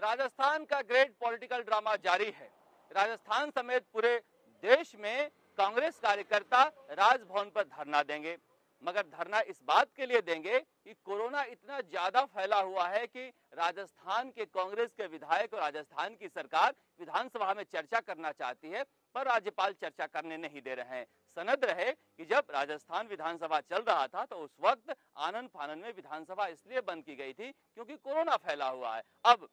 राजस्थान का great political drama जारी है। राजस्थान समेत पूरे देश में कांग्रेस कार्यकर्ता राजभवन पर धरना देंगे, मगर धरना इस बात के लिए देंगे कि कोरोना इतना ज्यादा फैला हुआ है कि राजस्थान के कांग्रेस के विधायक और राजस्थान की सरकार विधानसभा में चर्चा करना चाहती है, पर राज्यपाल चर्चा करने नहीं दे रहे हैं। सनद रहे कि जब राजस्थान विधानसभा चल रहा था तो उस वक्त आनन फानन में विधानसभा इसलिए बंद की गई थी क्योंकि कोरोना फैला हुआ है। अब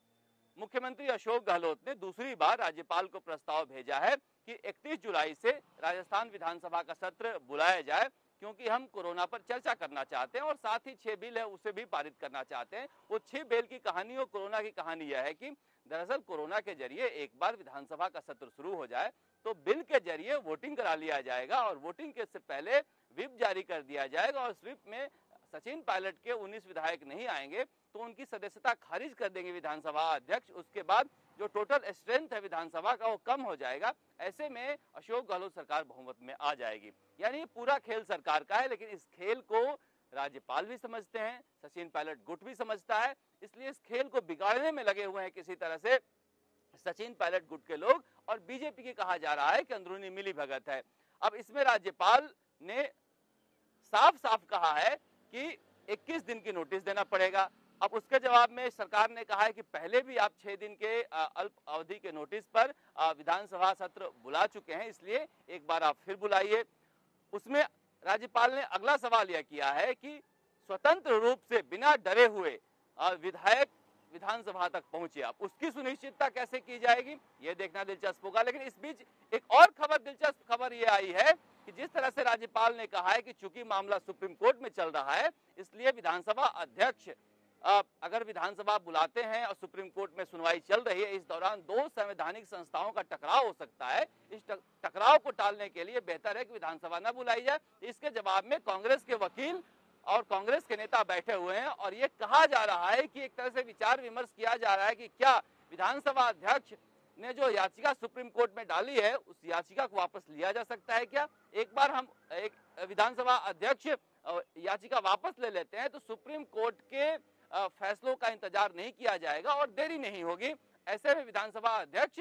मुख्यमंत्री अशोक गहलोत ने दूसरी बार राज्यपाल को प्रस्ताव भेजा है कि 31 जुलाई से राजस्थान विधानसभा का सत्र बुलाया जाए, क्योंकि हम कोरोना पर चर्चा करना चाहते हैं और साथ ही 6 बिल है उसे भी पारित करना चाहते हैं। वो 6 बिल की कहानी और कोरोना की कहानी यह है कि दरअसल कोरोना के जरिए एक बार विधानसभा का सत्र शुरू हो जाए तो बिल के जरिए वोटिंग करा लिया जाएगा और वोटिंग के से पहले व्हिप जारी कर दिया जाएगा और व्हिप में सचिन पायलट के 19 विधायक नहीं आएंगे तो उनकी सदस्यता खारिज कर देंगे विधानसभा अध्यक्ष। उसके बाद जो टोटल स्ट्रेंथ है विधानसभा का वो कम हो जाएगा। ऐसे में अशोक गहलोत सरकार बहुमत में आ जाएगी। यानी पूरा खेल सरकार का है, लेकिन इस खेल को राज्यपाल भी समझते हैं, सचिन पायलट गुट भी समझता है, इसलिए इस खेल को बिगाड़ने में लगे हुए हैं किसी तरह से सचिन पायलट गुट के लोग। और बीजेपी की कहा जा रहा है कि अंदरूनी मिली भगत है। अब इसमें राज्यपाल ने साफ साफ कहा है कि 21 दिन की नोटिस देना पड़ेगा। अब उसके जवाब में सरकार ने कहा है कि पहले भी आप 6 दिन के अल्प अवधि के नोटिस पर विधानसभा सत्र बुला चुके हैं, इसलिए एक बार आप फिर बुलाइए। उसमें राज्यपाल ने अगला सवाल यह किया है कि स्वतंत्र रूप से बिना डरे हुए विधायक विधानसभा तक पहुंचे, अब उसकी सुनिश्चितता कैसे की जाएगी ये देखना दिलचस्प होगा। लेकिन इस बीच एक और खबर, दिलचस्प खबर ये आई है कि जिस तरह से राज्यपाल ने कहा है कि चूंकि मामला सुप्रीम कोर्ट में चल रहा है इसलिए विधानसभा अध्यक्ष अगर विधानसभा बुलाते हैं और सुप्रीम कोर्ट में सुनवाई चल रही है, इस दौरान 2 संवैधानिक संस्थाओं का टकराव हो सकता है। इस टकराव को टालने के लिए बेहतर है कि विधानसभा न बुलाई जाए। इसके जवाब में कांग्रेस के वकील और कांग्रेस के नेता बैठे हुए हैं और ये कहा जा रहा है कि एक तरह से विचार विमर्श किया जा रहा है कि क्या विधानसभा अध्यक्ष ने जो याचिका सुप्रीम कोर्ट में डाली है उस याचिका को वापस लिया जा सकता है क्या। एक बार हम एक विधानसभा अध्यक्ष याचिका वापस ले लेते हैं तो सुप्रीम कोर्ट के फैसलों का इंतजार नहीं किया जाएगा और देरी नहीं होगी। ऐसे में विधानसभा अध्यक्ष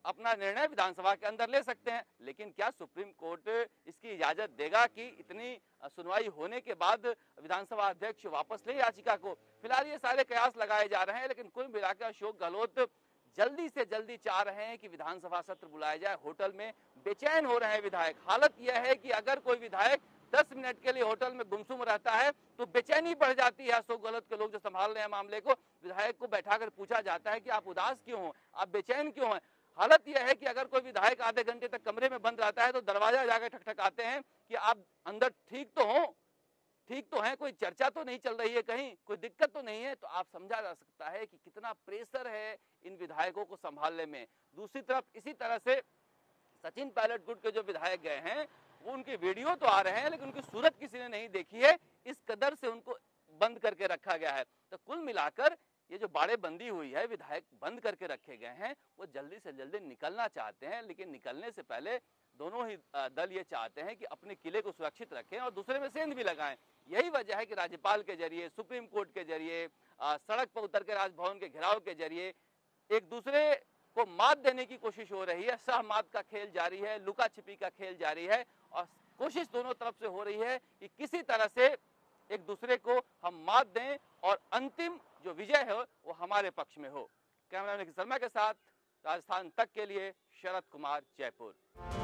अपना निर्णय विधानसभा के अंदर ले सकते हैं। लेकिन क्या सुप्रीम कोर्ट इसकी इजाजत देगा कि इतनी सुनवाई होने के बाद विधानसभा अध्यक्ष वापस ले याचिका को। फिलहाल ये सारे कयास लगाए जा रहे हैं, लेकिन कुल मिलाकर अशोक गहलोत जल्दी से जल्दी चाह रहे हैं कि विधानसभा सत्र बुलाया जाए। होटल में बेचैन हो रहे हैं विधायक। हालत यह है कि अगर कोई विधायक 10 मिनट के लिए होटल में गुमसुम रहता है तो बेचैनी बढ़ जाती है। अशोक गहलोत के लोग जो संभाल रहे हैं मामले को, विधायक को बैठाकर पूछा जाता है कि आप उदास क्यों हो, आप बेचैन क्यों हैं। हालत यह है कि अगर कोई विधायक आधे घंटे तक कमरे में बंद रहता है तो दरवाजा जाकर ठकठकाते हैं कि आप अंदर ठीक तो हो, ठीक तो है, कोई चर्चा तो नहीं चल रही है, कहीं कोई दिक्कत तो नहीं है। तो आप समझा जा सकता है कि कितना प्रेशर है इन विधायकों को संभालने में। दूसरी तरफ इसी तरह से सचिन पायलट गुट के जो विधायक गए हैं वो उनकी वीडियो तो आ रहे हैं लेकिन उनकी सूरत किसी ने नहीं देखी है, इस कदर से उनको बंद करके रखा गया है। तो कुल मिलाकर ये जो बाड़ेबंदी हुई है, विधायक बंद करके रखे गए हैं, वो जल्दी से जल्दी निकलना चाहते हैं। लेकिन निकलने से पहले दोनों ही दल ये चाहते हैं कि अपने किले को सुरक्षित रखें और दूसरे में सेंध भी लगाएं। यही वजह है कि राज्यपाल के जरिए, सुप्रीम कोर्ट के जरिए, सड़क पर उतर के राजभवन के घेराव के जरिए एक दूसरे को मात देने की कोशिश हो रही है। सहमात का खेल जारी है, लुका छिपी का खेल जारी है और कोशिश दोनों तरफ से हो रही है कि किसी तरह से एक दूसरे को हम मात दें और अंतिम जो विजय है वो हमारे पक्ष में हो। कैमरामैन शर्मा के साथ राजस्थान तक के लिए शरद कुमार, जयपुर।